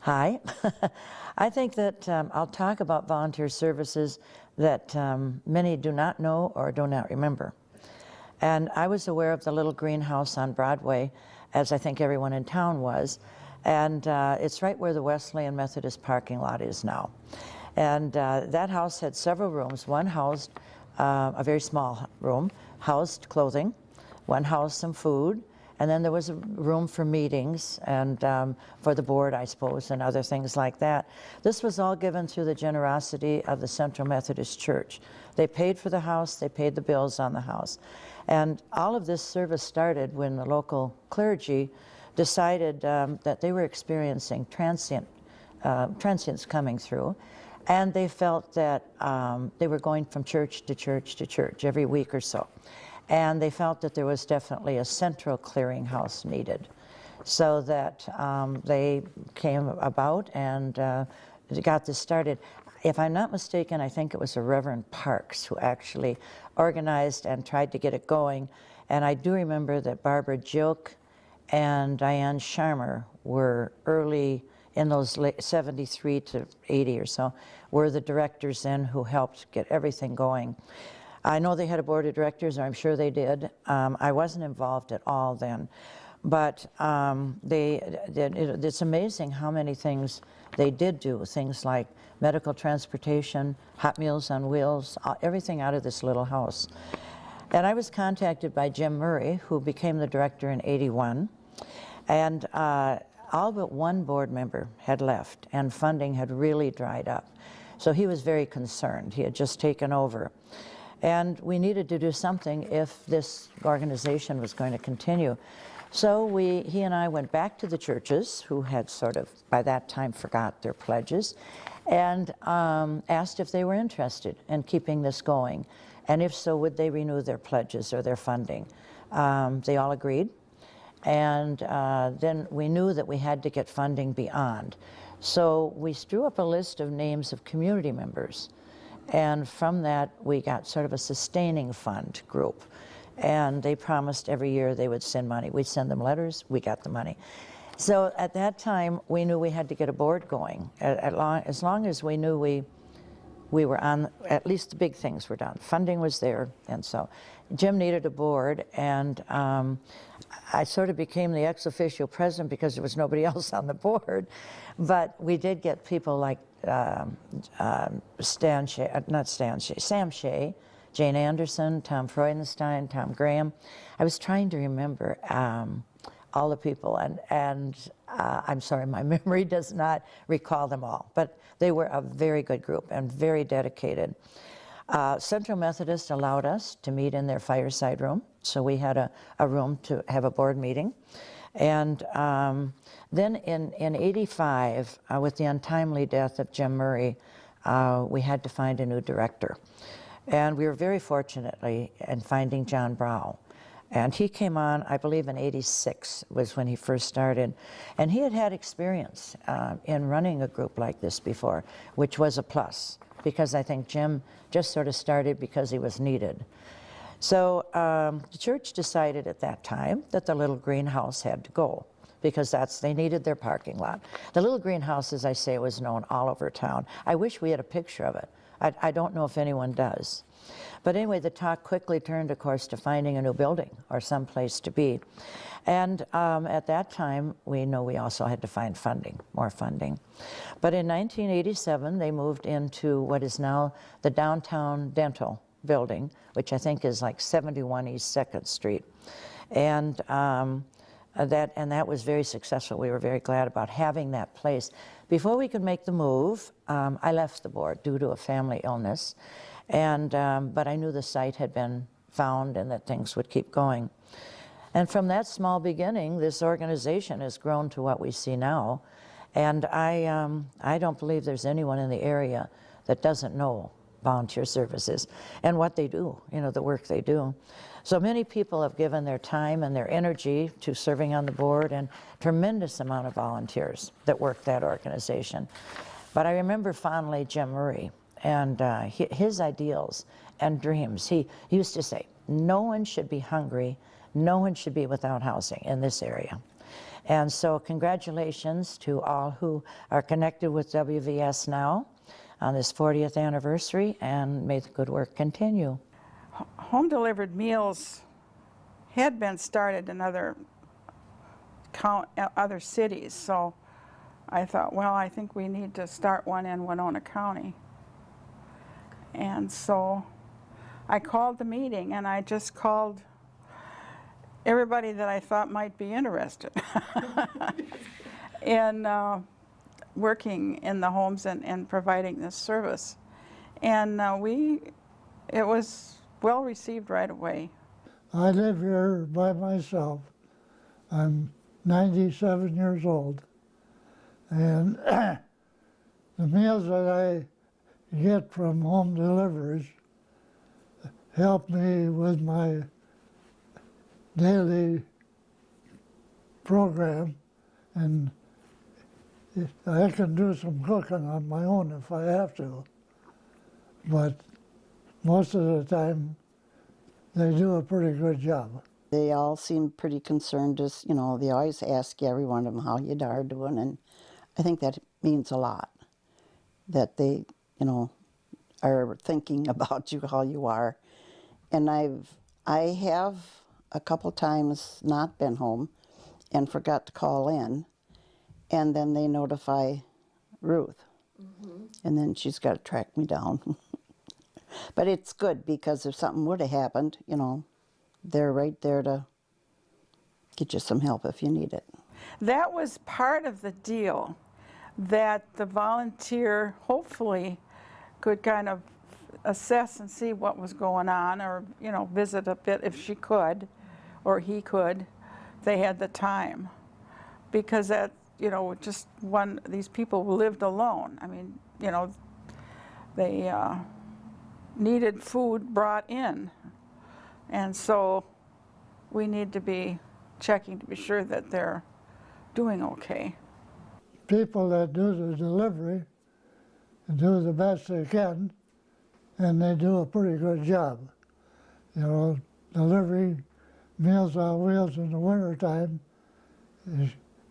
Hi. I think that I'll talk about volunteer services that many do not know or do not remember. And I was aware of the little greenhouse on Broadway, as I think everyone in town was. And it's right where the Wesleyan Methodist parking lot is now. And that house had several rooms. One housed a very small room, housed clothing. One housed some food. And then there was a room for meetings and for the board, I suppose, and other things like that. This was all given through the generosity of the Central Methodist Church. They paid for the house, they paid the bills on the house. And all of this service started when the local clergy decided that they were experiencing transients coming through. And they felt that they were going from church to church to church every week or so. And they felt that there was definitely a central clearinghouse needed. So that they came about and got this started. If I'm not mistaken, I think it was a Reverend Parks who actually organized and tried to get it going. And I do remember that Barbara Jilk and Diane Sharmer were early in those late 73 to 80 or so, were the directors then who helped get everything going. I know they had a board of directors, or I'm sure they did. I wasn't involved at all then. But it's amazing how many things they did do, things like medical transportation, hot meals on wheels, everything out of this little house. And I was contacted by Jim Murray, who became the director in '81. And all but one board member had left, and funding had really dried up. So he was very concerned. He had just taken over. And we needed to do something if this organization was going to continue. So he and I went back to the churches, who had sort of, by that time, forgot their pledges, and asked if they were interested in keeping this going. And if so, would they renew their pledges or their funding? They all agreed. And then we knew that we had to get funding beyond. So we drew up a list of names of community members. And from that, we got sort of a sustaining fund group. And they promised every year they would send money. We'd send them letters, we got the money. So at that time, we knew we had to get a board going. As long as we knew we were on, at least the big things were done. Funding was there, and so Jim needed a board, and I sort of became the ex-officio president because there was nobody else on the board. But we did get people like Sam Shea, Jane Anderson, Tom Freudenstein, Tom Graham. I was trying to remember all the people, and I'm sorry, my memory does not recall them all, but they were a very good group and very dedicated. Central Methodist allowed us to meet in their fireside room, so we had a room to have a board meeting. And then in '85, with the untimely death of Jim Murray, we had to find a new director. And we were very fortunately in finding John Brow. And he came on, I believe in '86 was when he first started. And he had had experience in running a group like this before, which was a plus, because I think Jim just sort of started because he was needed. So the church decided at that time that the little greenhouse had to go, because they needed their parking lot. The little greenhouse, as I say, was known all over town. I wish we had a picture of it. I don't know if anyone does. But anyway, the talk quickly turned, of course, to finding a new building or some place to be. And at that time, we know we also had to find funding, more funding. But in 1987, they moved into what is now the Downtown Dental Building, which I think is like 71 East 2nd Street. And that was very successful. We were very glad about having that place. Before we could make the move, I left the board due to a family illness. But I knew the site had been found and that things would keep going. And from that small beginning, this organization has grown to what we see now. And I don't believe there's anyone in the area that doesn't know volunteer services and what they do, you know, the work they do. So many people have given their time and their energy to serving on the board, and tremendous amount of volunteers that work that organization. But I remember fondly Jim Murray and his ideals and dreams. He used to say, no one should be hungry, no one should be without housing in this area. And so congratulations to all who are connected with WVS now on this 40th anniversary, and may the good work continue. Home delivered meals had been started in other cities, so I thought, well, I think we need to start one in Winona County. And so I called the meeting, and I just called everybody that I thought might be interested in working in the homes and providing this service. And it was well received right away. I live here by myself. I'm 97 years old. And the meals that I get from home deliveries help me with my daily program, and I can do some cooking on my own if I have to. But most of the time, they do a pretty good job. They all seem pretty concerned, just, you know, they always ask every one of them how you are doing, and I think that means a lot, that they, you know, are thinking about you, how you are. And I have a couple times not been home and forgot to call in, and then they notify Ruth, and then she's got to track me down. But it's good, because if something would have happened, you know, they're right there to get you some help if you need it. That was part of the deal, that the volunteer hopefully could kind of assess and see what was going on, or, you know, visit a bit if she could, or he could. They had the time, because that, you know, just these people lived alone. I mean, you know, they needed food brought in, and so we need to be checking to be sure that they're doing okay. People that do the delivery do the best they can, and they do a pretty good job. You know, delivering Meals on Wheels in the wintertime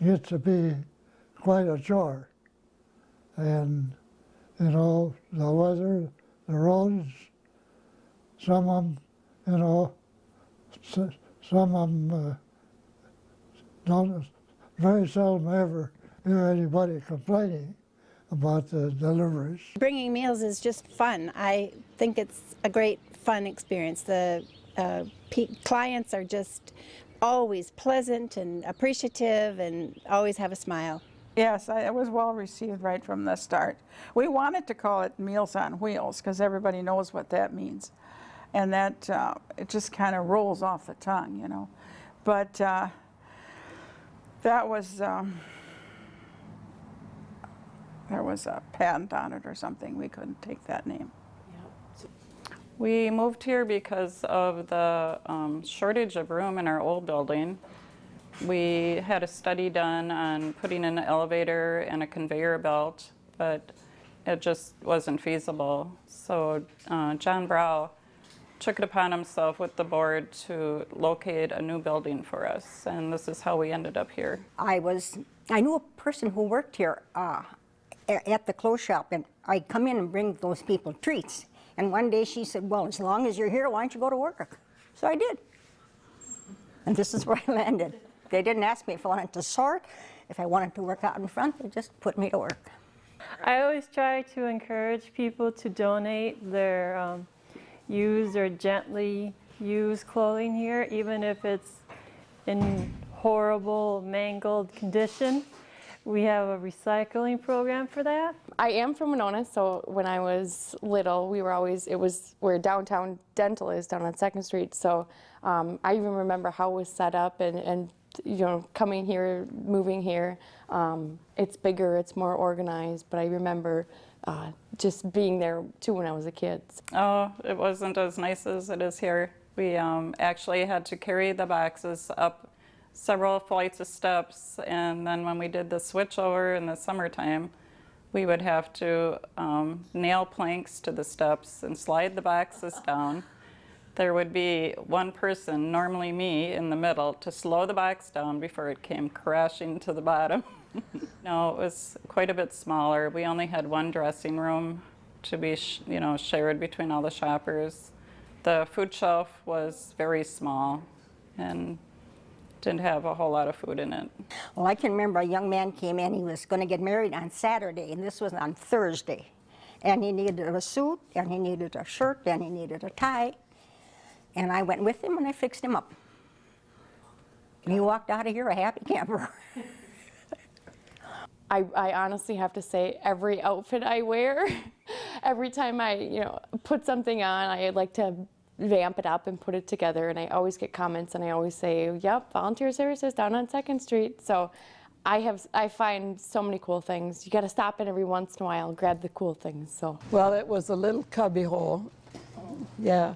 gets to be quite a chore. And, you know, the weather, the roads, some of them, you know, some of them don't, very seldom ever hear anybody complaining about the deliveries. Bringing meals is just fun. I think it's a great fun experience. The clients are just always pleasant and appreciative and always have a smile. Yes, it was well received right from the start. We wanted to call it Meals on Wheels because everybody knows what that means. And that it just kind of rolls off the tongue, you know. But that was, there was a patent on it or something. We couldn't take that name. We moved here because of the shortage of room in our old building. We had a study done on putting in an elevator and a conveyor belt, but it just wasn't feasible. So John Brow took it upon himself with the board to locate a new building for us, and this is how we ended up here. I knew a person who worked here at the clothes shop, and I'd come in and bring those people treats. And one day she said, well, as long as you're here, why don't you go to work? So I did. And this is where I landed. They didn't ask me if I wanted to sort, if I wanted to work out in front, they just put me to work. I always try to encourage people to donate their used or gently used clothing here, even if it's in horrible, mangled condition. We have a recycling program for that. I am from Winona, so when I was little, we were always, it was where downtown dental is, down on 2nd Street. So I even remember how it was set up and you know, coming here, moving here. It's bigger, it's more organized, but I remember just being there too when I was a kid. Oh, it wasn't as nice as it is here. We actually had to carry the boxes up several flights of steps, and then when we did the switch over in the summertime, we would have to nail planks to the steps and slide the boxes down. there would be one person, normally me, in the middle to slow the box down before it came crashing to the bottom. No, it was quite a bit smaller. We only had one dressing room to be, shared between all the shoppers. The food shelf was very small and didn't have a whole lot of food in it. Well, I can remember a young man came in, he was going to get married on Saturday, and this was on Thursday. And he needed a suit, and he needed a shirt, and he needed a tie. And I went with him, and I fixed him up. And he walked out of here a happy camper. I honestly have to say every outfit I wear, every time I put something on, I like to vamp it up and put it together, and I always get comments, and I always say, yep, volunteer services down on 2nd Street. So I find so many cool things. You got to stop in every once in a while, grab the cool things. So. Well, it was a little cubby hole, yeah.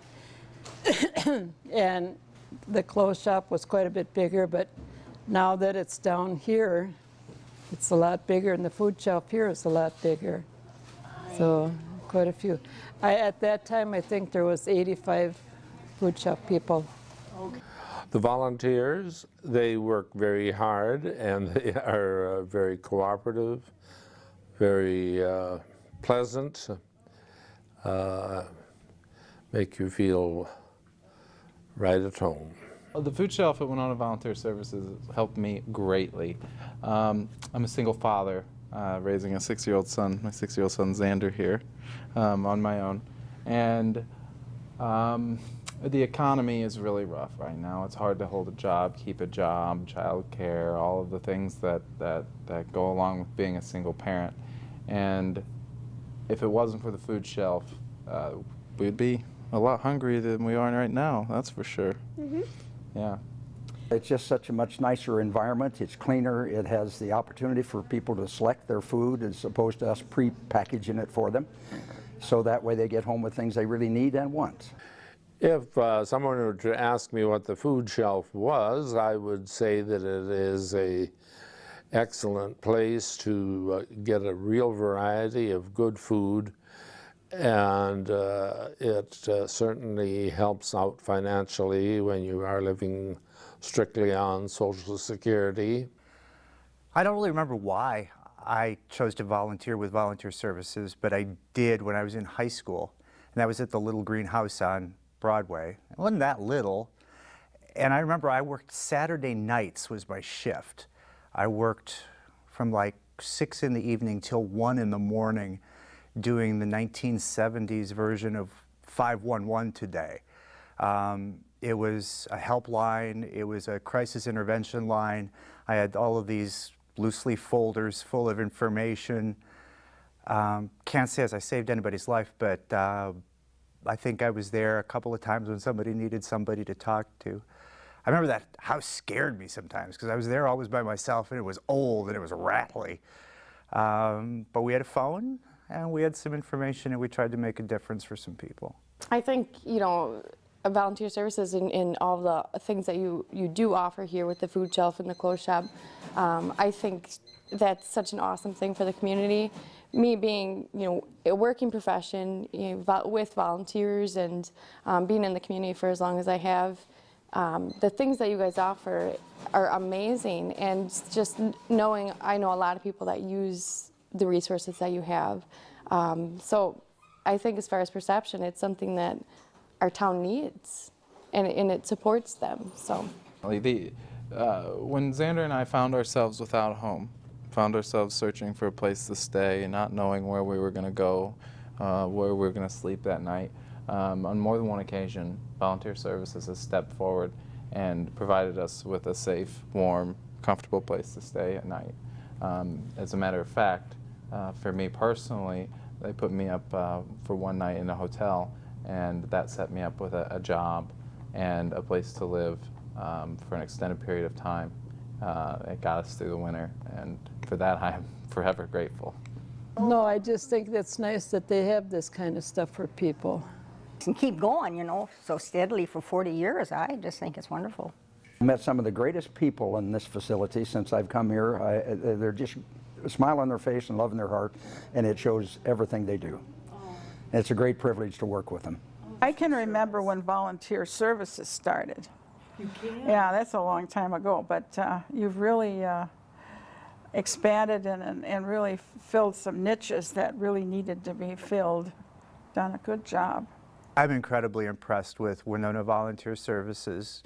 And the clothes shop was quite a bit bigger, but now that it's down here, it's a lot bigger, and the food shelf here is a lot bigger. So quite a few. At that time, I think there was 85 food shelf people. The volunteers, they work very hard, and they are very cooperative, very pleasant, make you feel right at home. The food shelf at Winona Volunteer Services helped me greatly. I'm a single father, raising a 6-year-old son, my 6-year-old son Xander here, on my own. And the economy is really rough right now. It's hard to hold a job, keep a job, childcare, all of the things that go along with being a single parent. And if it wasn't for the food shelf, we'd be a lot hungrier than we are right now, that's for sure. Mm-hmm. Yeah. It's just such a much nicer environment. It's cleaner. It has the opportunity for people to select their food as opposed to us pre-packaging it for them. So that way they get home with things they really need and want. If someone were to ask me what the food shelf was, I would say that it is an excellent place to get a real variety of good food, and it certainly helps out financially when you are living strictly on Social Security. I don't really remember why I chose to volunteer with Volunteer Services, but I did when I was in high school, and that was at the Little Green House on Broadway. It wasn't that little, and I remember I worked Saturday nights was my shift. I worked from like 6 in the evening till 1 in the morning doing the 1970s version of 511 Today. It was a helpline, it was a crisis intervention line. I had all of these loose leaf folders full of information. Can't say as I saved anybody's life, but I think I was there a couple of times when somebody needed somebody to talk to. I remember that house scared me sometimes because I was there always by myself, and it was old and it was rattly. But we had a phone and we had some information, and we tried to make a difference for some people. I think, volunteer services in all the things that you do offer here with the food shelf and the clothes shop, I think that's such an awesome thing for the community. Me being, a working profession with volunteers and being in the community for as long as I have, the things that you guys offer are amazing, and just knowing, I know a lot of people that use the resources that you have. So I think as far as perception, it's something that our town needs, and it supports them. So when Xander and I found ourselves without a home, found ourselves searching for a place to stay and not knowing where we were going to go, where we were going to sleep that night, on more than one occasion, Volunteer Services has stepped forward and provided us with a safe, warm, comfortable place to stay at night. As a matter of fact, for me personally, they put me up for one night in a hotel, and that set me up with a job and a place to live for an extended period of time. It got us through the winter, and for that I'm forever grateful. No, I just think that's nice that they have this kind of stuff for people. And keep going, so steadily for 40 years. I just think it's wonderful. I met some of the greatest people in this facility since I've come here. They're just a smile on their face and love in their heart, and it shows everything they do. And it's a great privilege to work with them. I can remember when volunteer services started. You can? Yeah, that's a long time ago, but you've really expanded and really filled some niches that really needed to be filled. Done a good job. I'm incredibly impressed with Winona Volunteer Services.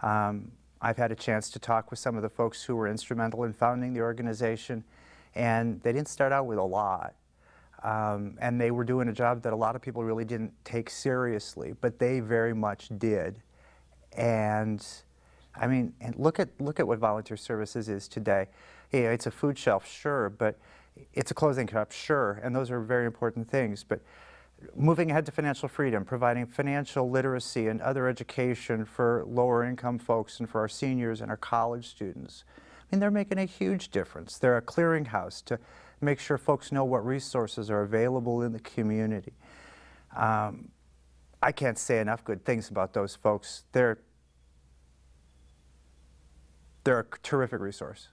I've had a chance to talk with some of the folks who were instrumental in founding the organization, and they didn't start out with a lot. And they were doing a job that a lot of people really didn't take seriously, but they very much did. And I mean, and look at what volunteer services is today. Yeah, it's a food shelf, sure, but it's a clothing shop, sure, and those are very important things. But moving ahead to financial freedom, providing financial literacy and other education for lower income folks and for our seniors and our college students. I mean, they're making a huge difference. They're a clearinghouse to make sure folks know what resources are available in the community. I can't say enough good things about those folks. They're a terrific resource.